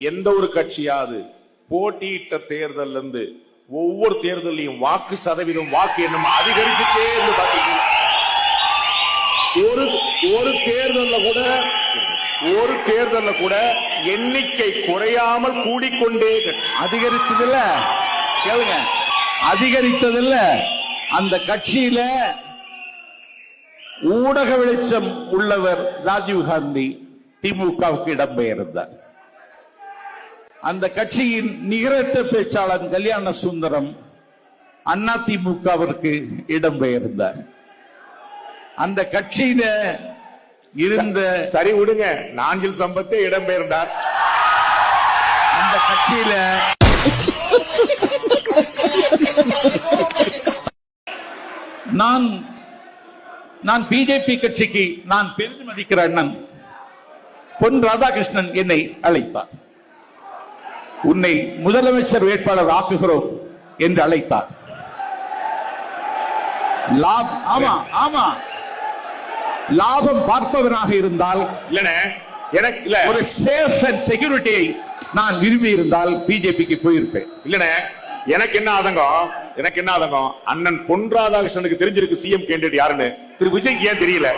எந்த ஒரு கட்சியாவது போட்டியிட்ட தேர்தல் இருந்து ஒவ்வொரு தேர்தலையும் வாக்கு சதவீதம் வாக்கு எண்ணம் அதிகரிச்சுட்டே இருந்து பாத்தீங்கன்னா ஒரு தேர்தல்ல கூட எண்ணிக்கை குறையாமல் கூடிக்கொண்டே அதிகரித்ததில்ல. கேளுங்க, அதிகரித்ததில்ல. அந்த கட்சியில ஊடக வெளிச்சம் உள்ளவர் ராஜீவ்காந்தி திமுகவுக்கு இடம்பெயர்ந்தார். அந்த கட்சியின் நிகரற்ற பேச்சாளர் கல்யாண சுந்தரம் அண்ணா திமுகவிற்கு இடம்பெயர்ந்தார். அந்த கட்சியில இருந்த சரி விடுங்க, நாஞ்சில் சம்பத்தே இடம்பெயர்ந்தார். அந்த கட்சியில நான் பிஜேபி கட்சிக்கு நான் பெரிதும் மதிக்கிற அண்ணன் பொன் ராதாகிருஷ்ணன் என்னை அழைத்தார். உன்னை முதலமைச்சர் வேட்பாளர் ஆக்குகிறோம் என்று அழைத்தார். ஆமா ஆமா, லாபம் பார்ப்பவனாக இருந்தால் ஒரு சேஃப் அண்ட் செக்யூரிட்டியை நான் விரும்பி இருந்தால் பிஜேபிக்கு போயிருப்பேன். இல்லனே, எனக்கு என்ன ஆதங்கம் அண்ணன் பொன் ராதாகிருஷ்ணனுக்கு தெரிஞ்சிருக்கு சிஎம் கேண்டிடேட் யாருன்னு, திரு விஜய் ஏன் தெரியல?